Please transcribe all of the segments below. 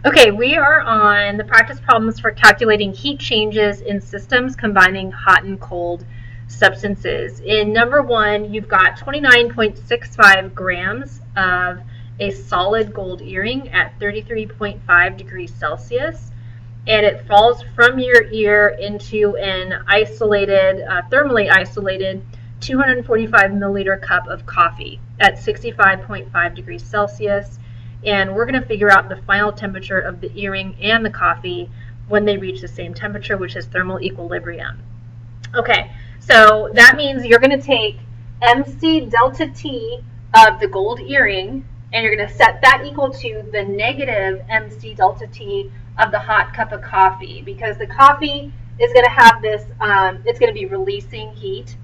Okay, we are on the practice problems for calculating heat changes in systems combining hot and cold substances. In number one, you've got 29.65 grams of a solid gold earring at 33.5 degrees Celsius, and it falls from your ear into an isolated, thermally isolated 245 milliliter cup of coffee at 65.5 degrees Celsius. And we're going to figure out the final temperature of the earring and the coffee when they reach the same temperature, which is thermal equilibrium. Okay, so that means you're going to take MC delta T of the gold earring, and you're going to set that equal to the negative MC delta T of the hot cup of coffee, because the coffee is going to have this, it's going to be releasing heat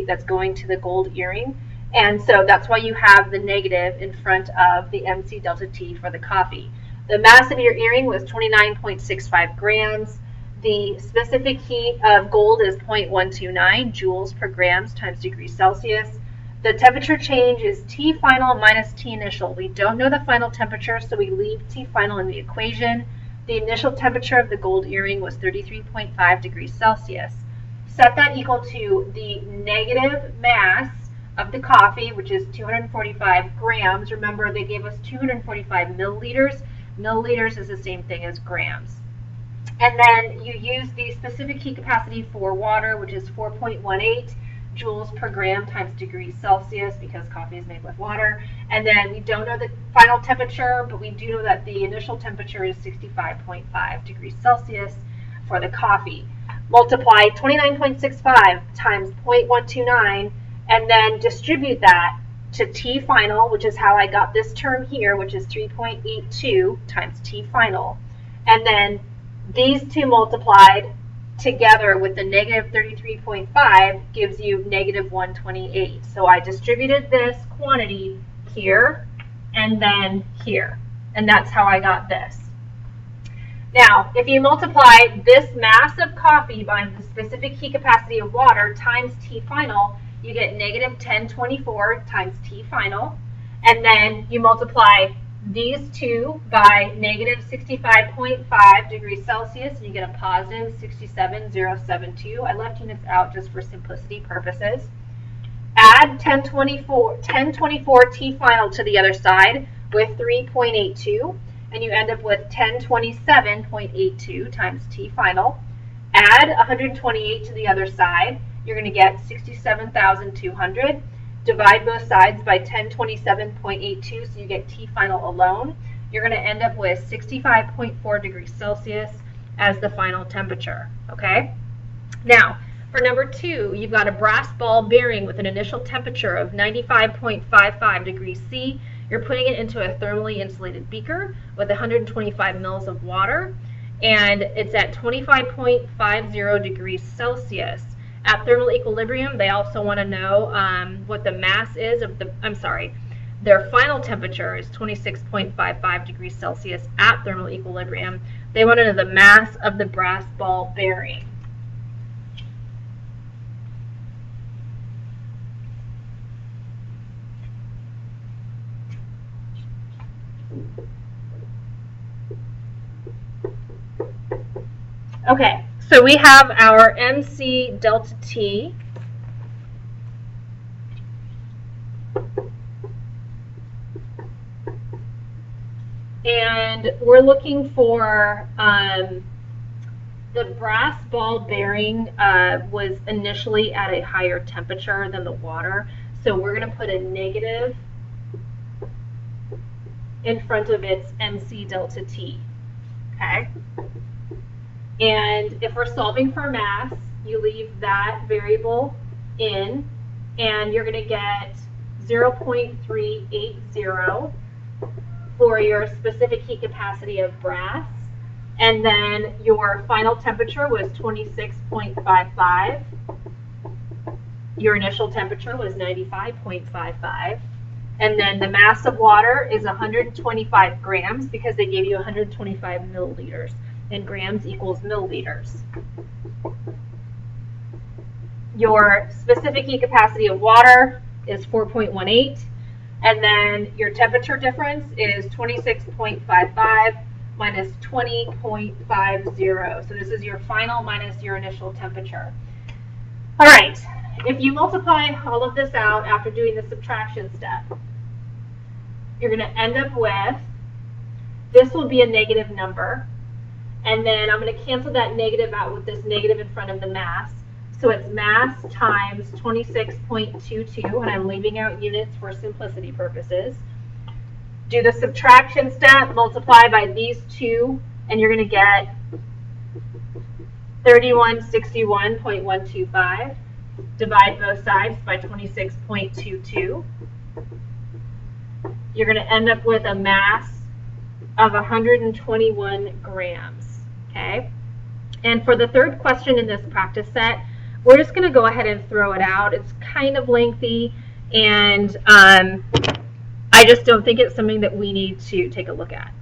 that's going to the gold earring. And so that's why you have the negative in front of the MC delta T for the coffee. The mass of your earring was 29.65 grams. The specific heat of gold is 0.129 joules per grams times degrees Celsius. The temperature change is T final minus T initial. We don't know the final temperature, so we leave T final in the equation. The initial temperature of the gold earring was 33.5 degrees Celsius. Set that equal to the negative mass of the coffee, which is 245 grams. Remember, they gave us 245 milliliters. Milliliters is the same thing as grams. And then you use the specific heat capacity for water, which is 4.18 joules per gram times degrees Celsius, because coffee is made with water. And then we don't know the final temperature, but we do know that the initial temperature is 65.5 degrees Celsius for the coffee. Multiply 29.65 times 0.129, and then distribute that to T final, which is how I got this term here, which is 3.82 times T final. And then these two multiplied together with the negative 33.5 gives you negative 128. So I distributed this quantity here and then here, and that's how I got this. Now, if you multiply this mass of coffee by the specific heat capacity of water times T final, you get negative 1024 times T final, and then you multiply these two by negative 65.5 degrees Celsius, and you get a positive 67072. I left units out just for simplicity purposes. Add 1024 T final to the other side with 3.82, and you end up with 1027.82 times T final. Add 128 to the other side. You're going to get 67,200. Divide both sides by 1027.82, so you get T final alone. You're going to end up with 65.4 degrees Celsius as the final temperature. Okay? Now, for number two, you've got a brass ball bearing with an initial temperature of 95.55 degrees C. You're putting it into a thermally insulated beaker with 125 mils of water, and it's at 25.50 degrees Celsius. At thermal equilibrium, they also want to know what the mass is of the, their final temperature is 26.55 degrees Celsius at thermal equilibrium. They want to know the mass of the brass ball bearing. Okay, so we have our MC delta T. And we're looking for the brass ball bearing was initially at a higher temperature than the water. So we're going to put a negative in front of its MC delta T. Okay? And if we're solving for mass, you leave that variable in, and you're going to get 0.380 for your specific heat capacity of brass. And then your final temperature was 26.55. Your initial temperature was 95.55. And then the mass of water is 125 grams because they gave you 125 milliliters. And grams equals milliliters. Your specific heat capacity of water is 4.18, and then your temperature difference is 26.55 minus 20.50. So this is your final minus your initial temperature. All right, if you multiply all of this out after doing the subtraction step, you're going to end up with, this will be a negative number, and then I'm going to cancel that negative out with this negative in front of the mass. So it's mass times 26.22, and I'm leaving out units for simplicity purposes. Do the subtraction step, multiply by these two, and you're going to get 3161.125. Divide both sides by 26.22. You're going to end up with a mass of 121 grams. Okay? And for the third question in this practice set, we're just going to go ahead and throw it out. It's kind of lengthy, and I just don't think it's something that we need to take a look at.